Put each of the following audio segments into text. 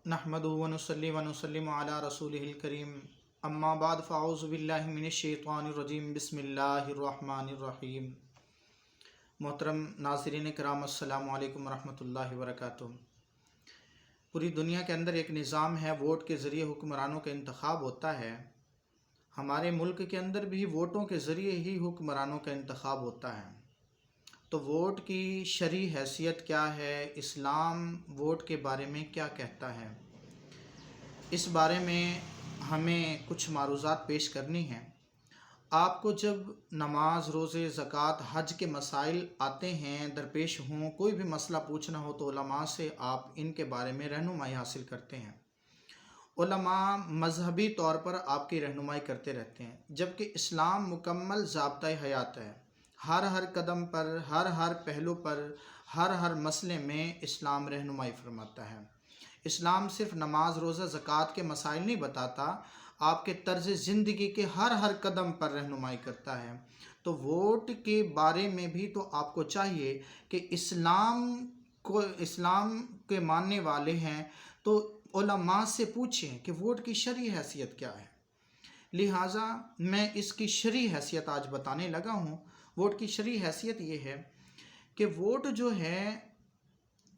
नहमदुहु व नुसल्ली व नुसल्लिमु अला रसूलिहिल करीम अम्मा बाद फ़अऊज़ु बिल्लाहि मिनश शैतानिर रजीम बिस्मिल्लाहिर रहमानिर रहीम। मोहतरम नाज़रीन किराम अस्सलामु अलैकुम व रहमतुल्लाहि व बरकातुहू। पूरी दुनिया के अंदर एक निज़ाम है, वोट के ज़रिए हुक्मरानों का इंतखाब होता है। हमारे मुल्क के अंदर भी वोटों के ज़रिए ही हुक्मरानों का इंतखाब होता है। तो वोट की शरई हैसियत क्या है, इस्लाम वोट के बारे में क्या कहता है, इस बारे में हमें कुछ मारूज़ात पेश करनी हैं। आपको जब नमाज, रोज़े, ज़कात, हज के मसाइल आते हैं, दरपेश हों, कोई भी मसला पूछना हो तो उलमा से आप इनके बारे में रहनुमाई हासिल करते हैं। उलमा मजहबी तौर पर आपकी रहनुमाई करते रहते हैं, जबकि इस्लाम मुकम्मल ज़ाब्ता हयात है। हर कदम पर, हर पहलू पर, हर मसले में इस्लाम रहनुमाई फरमाता है। इस्लाम सिर्फ नमाज, रोज़ा, ज़कात के मसाइल नहीं बताता, आपके तर्ज़ ज़िंदगी के हर कदम पर रहनुमाई करता है। तो वोट के बारे में भी तो आपको चाहिए कि इस्लाम के मानने वाले हैं तो उलमा से पूछें कि वोट की शरई हैसियत क्या है। लिहाजा मैं इसकी शरई हैसियत आज बताने लगा हूँ। वोट की शरई हैसियत ये है कि वोट जो है,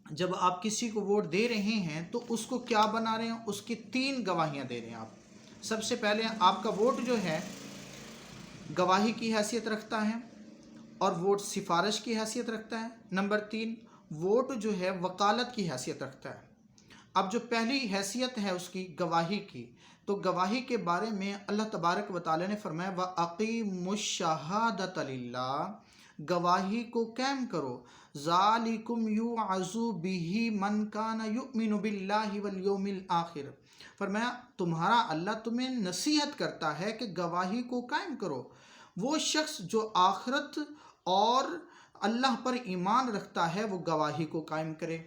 जब आप किसी को वोट दे रहे हैं तो उसको क्या बना रहे हैं, उसकी 3 गवाहियाँ दे रहे हैं आप। सबसे पहले आपका वोट जो है गवाही की हैसियत रखता है और वोट सिफारिश की हैसियत रखता है। नंबर 3, वोट जो है वकालत की हैसियत रखता है। अब जो पहली हैसियत है उसकी गवाही की, तो गवाही के बारे में अल्लाह तबारक व तआला ने फरमाया व अक़ीमुश शहादत लिल्लाह, गवाही को कायम करो। ज़ालिकुम युअज़ु बिही मन कान युमिनु बिल्लाहि वल यौमिल आखिर, फरमाया तुम्हारा अल्लाह तुम्हें नसीहत करता है कि गवाही को कायम करो। वो शख्स जो आखिरत और अल्लाह पर ईमान रखता है वो गवाही को कायम करे।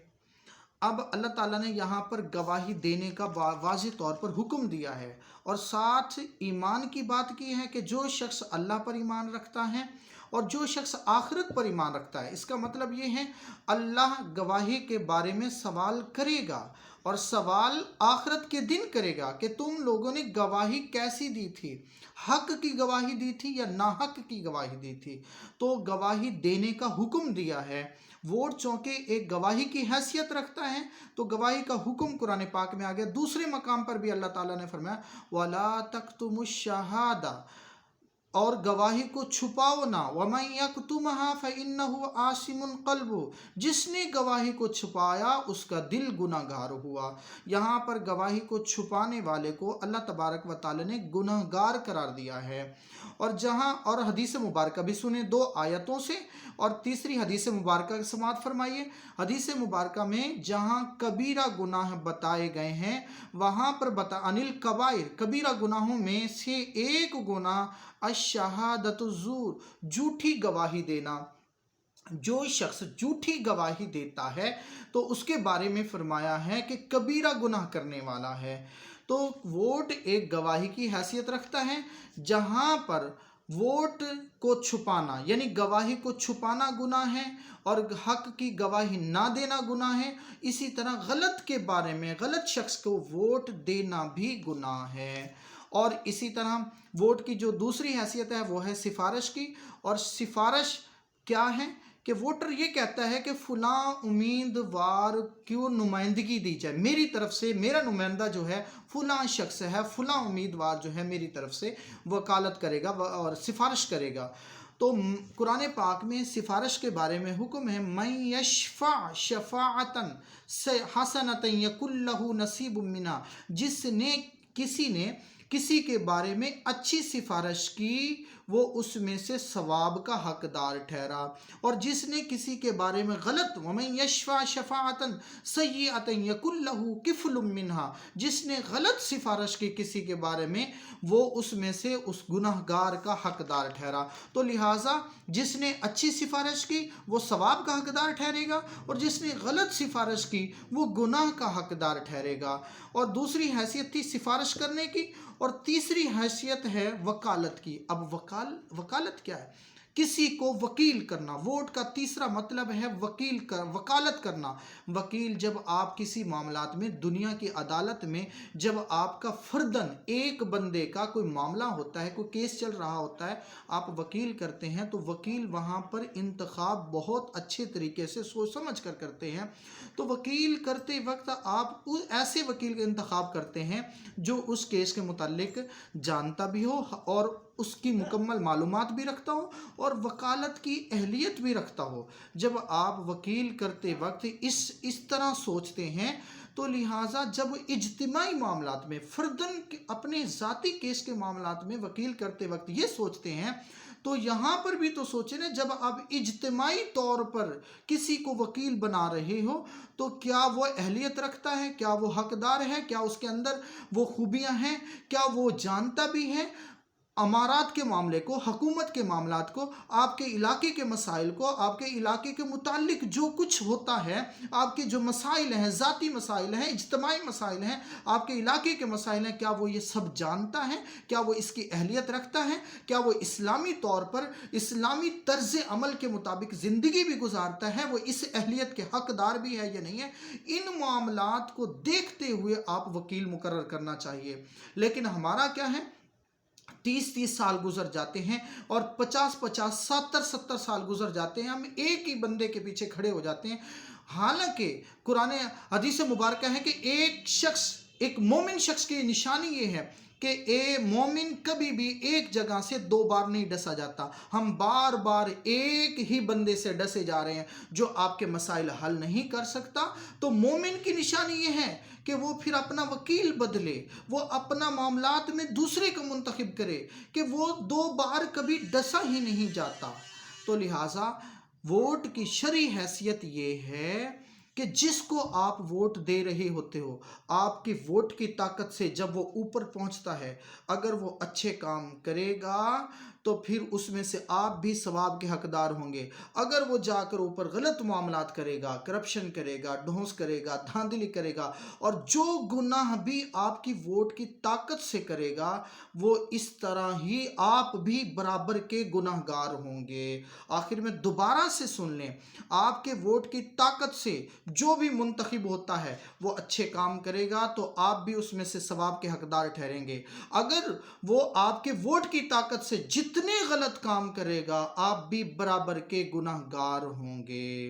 अब अल्लाह ताला ने यहाँ पर गवाही देने का वाज़ेह तौर पर हुक्म दिया है और साथ ईमान की बात की है कि जो शख्स अल्लाह पर ईमान रखता है और जो शख्स आखिरत पर ईमान रखता है। इसका मतलब ये है अल्लाह गवाही के बारे में सवाल करेगा और सवाल आखिरत के दिन करेगा कि तुम लोगों ने गवाही कैसी दी थी, हक की गवाही दी थी या नाहक की गवाही दी थी। तो गवाही देने का हुक्म दिया है। वोट चूँकि एक गवाही की हैसियत रखता है तो गवाही का हुक्म कुरान पाक में आ गया। दूसरे मकाम पर भी अल्लाह ताला ने फरमाया वला तक्तुमुश शहादा, और गवाही को छुपाओ ना। वमन यक्तुमहा फइन्नहु आसिमुन क़ल्बु, जिसने गवाही को छुपाया उसका दिल गुनाहगार हुआ। यहाँ पर गवाही को छुपाने वाले को अल्लाह तबारक व तआला ने गुनाहगार करार दिया है। और हदीस मुबारक भी सुने 2 आयतों से, और तीसरी हदीस मुबारक समात फरमाइए। हदीस मुबारक में जहाँ कबीरा गुनाह बताए गए हैं वहाँ पर अनिल कबाइर, कबीरा गुनाहों में से एक गुनाह अशहादतुज़्ज़ूर, झूठी गवाही देना। जो शख्स झूठी गवाही देता है तो उसके बारे में फरमाया है कि कबीरा गुनाह करने वाला है। तो वोट एक गवाही की हैसियत रखता है। जहाँ पर वोट को छुपाना यानी गवाही को छुपाना गुनाह है और हक की गवाही ना देना गुनाह है, इसी तरह गलत के बारे में, गलत शख्स को वोट देना भी गुनाह है। और इसी तरह वोट की जो दूसरी हैसियत है वो है सिफारिश की। और सिफारिश क्या है कि वोटर ये कहता है कि फ़लाँ उम्मीदवार क्यों नुमाइंदगी दी जाए, मेरी तरफ से मेरा नुमाइंदा जो है फ़लाँ शख्स है, फ़लाँ उम्मीदवार जो है मेरी तरफ से वकालत करेगा और सिफारिश करेगा। तो कुरान पाक में सिफारिश के बारे में हुक्म है मन यशफ़ा शफ़ाअतन हसनतन यकुल लहू नसीबुम मिन्हा, जिसने किसी के बारे में अच्छी सिफारिश की वो उसमें से सवाब का हकदार ठहरा। और जिसने किसी के बारे में गलत, वमन यशफ़ा शफ़ाअतन सय्यअतन यकुल लहू किफ़लुम मिन्हा, जिसने गलत सिफारिश की किसी के बारे में वो उसमें से उस गुनाहगार का हकदार ठहरा। तो लिहाजा जिसने अच्छी सिफारिश की वो सवाब का हकदार ठहरेगा और जिसने गलत सिफारिश की वो गुनाह का हकदार ठहरेगा। और दूसरी हैसियत थी सिफारिश करने की और तीसरी हैसियत है वकालत की। अब वकालत क्या है किसी को वकील करना। वोट का तीसरा मतलब है वकालत करना। वकील, जब आप किसी मामलात में, दुनिया की अदालत में जब आपका फर्दन एक बंदे का कोई मामला होता है, कोई केस चल रहा होता है, आप वकील करते हैं, तो वकील वहाँ पर इंतखाब बहुत अच्छे तरीके से सोच समझ कर करते हैं। तो वकील करते वक्त आप ऐसे वकील का इंतखाब करते हैं जो उस केस के मुतालिक जानता भी हो और उसकी मुकम्मल मालूमात भी रखता हो और वकालत की अहलियत भी रखता हो। जब आप वकील करते वक्त इस तरह सोचते हैं, तो लिहाजा जब इज्तिमाई मामलात में, फर्दन अपने ज़ाती केस के मामलात में वकील करते वक्त ये सोचते हैं, तो यहाँ पर भी तो सोचें ना, जब आप इज्तिमाई तौर पर किसी को वकील बना रहे हो, तो क्या वो अहलियत रखता है, क्या वो हकदार है, क्या उसके अंदर वो खूबियाँ हैं, क्या वो जानता भी है अमारात के मामले को, हुकूमत के मामलात को, आपके इलाके के मसाइल को, आपके इलाके के मुतालिक जो कुछ होता है, आपके जो मसाइल हैं, ज़ाती मसाइल हैं, इज्तिमाई मसाइल हैं, आपके इलाके के मसाइल हैं, क्या वो ये सब जानता है, क्या वो इसकी अहलियत रखता है, क्या वो इस्लामी तौर पर, इस्लामी तर्ज अमल के मुताबिक ज़िंदगी भी गुजारता है, वो इस अहलियत के हकदार भी है या नहीं है। इन मामलात को देखते हुए आप वकील मुकर्रर करना चाहिए। लेकिन हमारा क्या है, 30-30 साल गुजर जाते हैं और 50-50, 70-70 साल गुजर जाते हैं, हम एक ही बंदे के पीछे खड़े हो जाते हैं। हालांकि कुरान हदीस मुबारक है कि एक मोमिन शख्स की निशानी ये है कि मोमिन कभी भी एक जगह से 2 बार नहीं डसा जाता। हम बार बार एक ही बंदे से डसे जा रहे हैं जो आपके मसाइल हल नहीं कर सकता। तो मोमिन की निशानी ये है कि वो फिर अपना वकील बदले, वो अपना मामलात में दूसरे को मुंतखब करे, कि वो 2 बार कभी डसा ही नहीं जाता। तो लिहाजा वोट की शरई हैसियत ये है कि जिसको आप वोट दे रहे होते हो, आपकी वोट की ताकत से जब वो ऊपर पहुंचता है, अगर वो अच्छे काम करेगा तो फिर उसमें से आप भी सवाब के हकदार होंगे। अगर वो जाकर ऊपर गलत मामलात करेगा, करप्शन करेगा, ढोंस करेगा, धांधली करेगा और जो गुनाह भी आपकी वोट की ताकत से करेगा, वो इस तरह ही आप भी बराबर के गुनाहगार होंगे। आखिर में दोबारा से सुन लें, आपके वोट की ताकत से जो भी मुंतखब होता है वो अच्छे काम करेगा तो आप भी उसमें से सवाब के हकदार ठहरेंगे। अगर वो आपके वोट की ताकत से जितने गलत काम करेगा, आप भी बराबर के गुनाहगार होंगे।